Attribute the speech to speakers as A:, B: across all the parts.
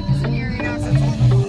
A: life is in here right now, so it's a little...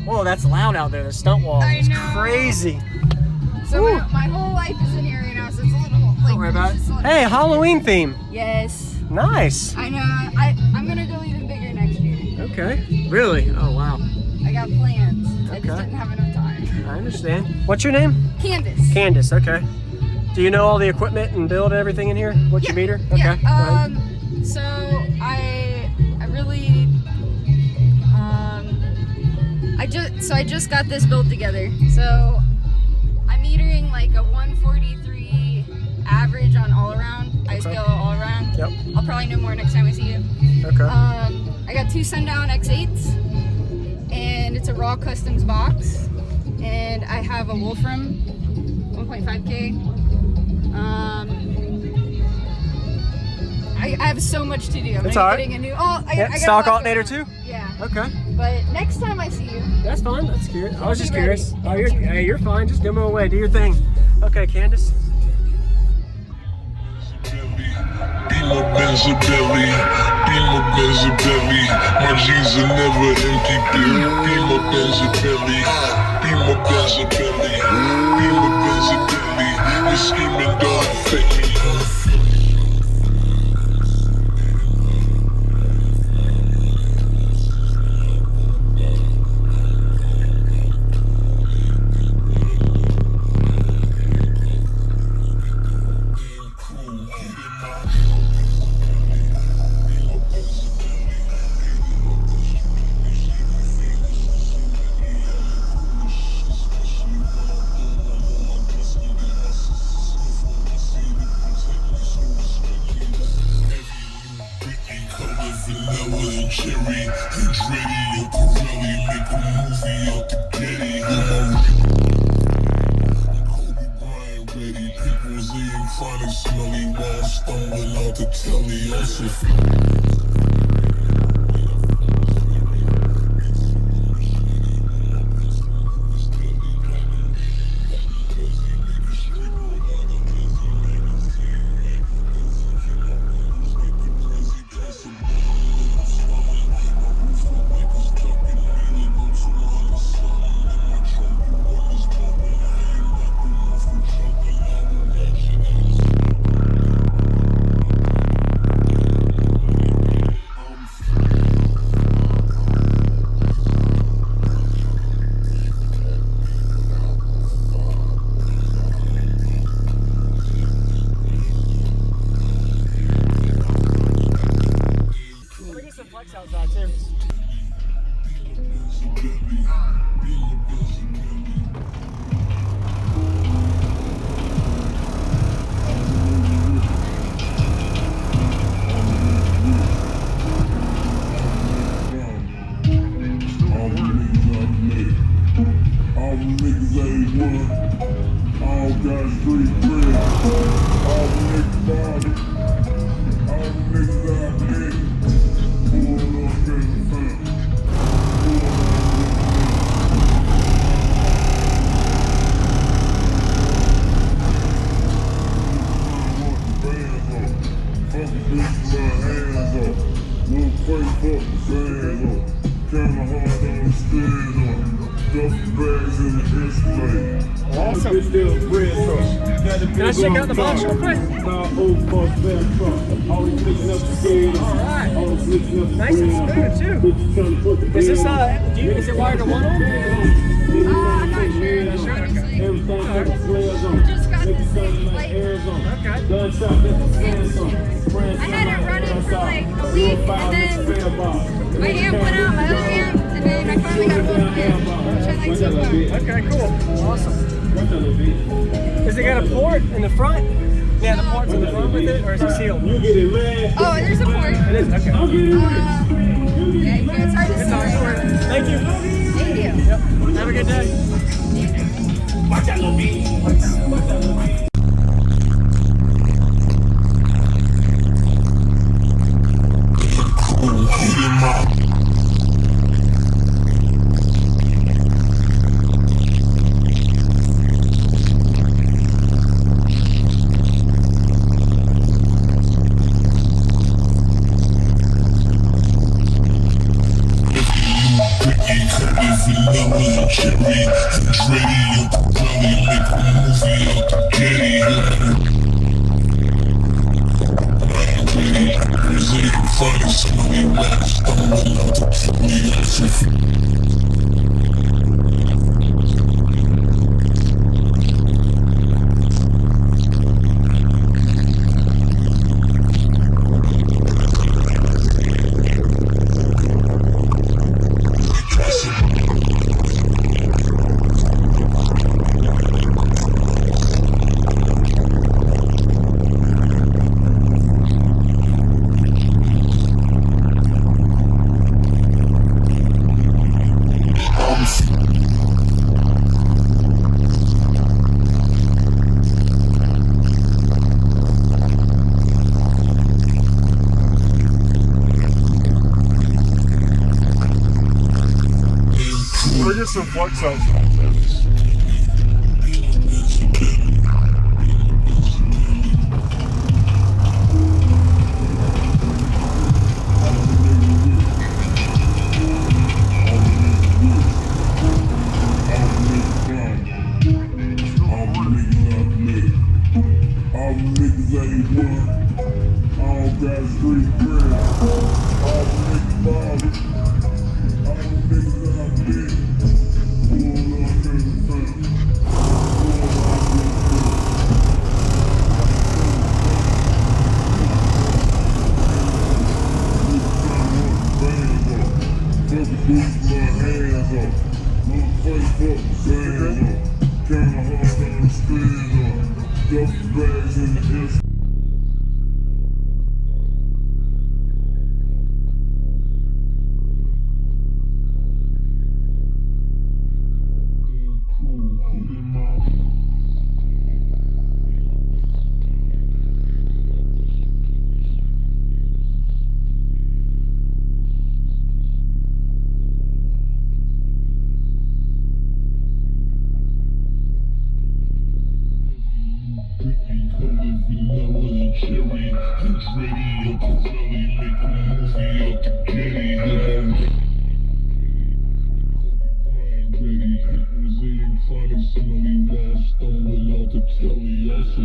B: Whoa, that's loud out there. The stunt wall is crazy.
A: So my whole life is in here right now, so it's a little like.
B: Don't worry about it. Hey, Halloween theme.
A: Yes.
B: Nice.
A: I know. I'm gonna go even bigger next year.
B: Okay. Really? Oh wow.
A: I got plans. I
B: Okay.
A: just didn't have enough time.
B: I understand. What's your name?
A: Candace.
B: Candace. Okay. Do you know all the equipment and build and everything in here? What's your meter? Okay.
A: Yeah. So I really I just got this built together. So I'm metering like a 143 average on all around. I scale all around.
B: Yep.
A: I'll probably know more next time I see you.
B: Okay.
A: I got two Sundown X8s, and it's a raw customs box, and I have a Wolfram 1.5K. I have so much to do. I'm getting a new. Oh, I got
B: stock alternator too.
A: Yeah.
B: Okay.
A: But next time I see you.
B: That's fine. That's curious. I was just curious. Oh, you're fine. Just give them away. Do your thing. Okay, Candace.
C: Be my Benzabilly, be my Benzabilly. My G's are never empty, bill. Be my Benzabilly, be my Benzabilly, be my Benzabilly. Your scheming dog affect me.
B: Awesome. Can I check out the box real quick? Alright. Nice and smooth too. Is this is it wired to one ohm?
A: I'm not sure. Honestly. Just got this thing like.
B: Okay.
A: I had it running for like a week, and then my amp went out, my other amp, and then I finally got a Wolfram amp, which I like so far.
B: Okay, cool. Awesome. Has it got a port in the front? Yeah, the port's in the front with it, or is it sealed?
A: Oh, there's a port.
B: It is? Okay.
A: Yeah, it's hard to see.
B: Thank you.
A: Thank you.
B: Yep. Have a good day.
C: Watch that little beat. Watch that little beat. cherry and Dreddy. You could probably make a movie out the Getty. Music funny, somebody back, stumbling out the telly.
D: We'll get some flex out. Cherry and Dreddy, you could probably make a movie out the Getty. Museum funny, smelly wine, stumbling out the telly. Also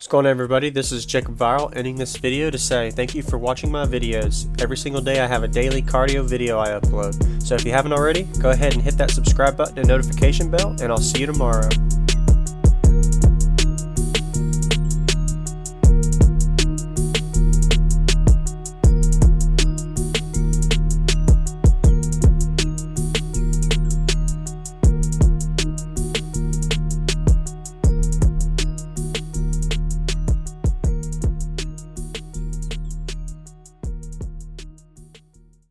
B: What's going on, everybody? This is Jacob Viral, ending this video to say thank you for watching my videos. Every single day I have a daily cardio video I upload, so if you haven't already, go ahead and hit that subscribe button and notification bell, and I'll see you tomorrow.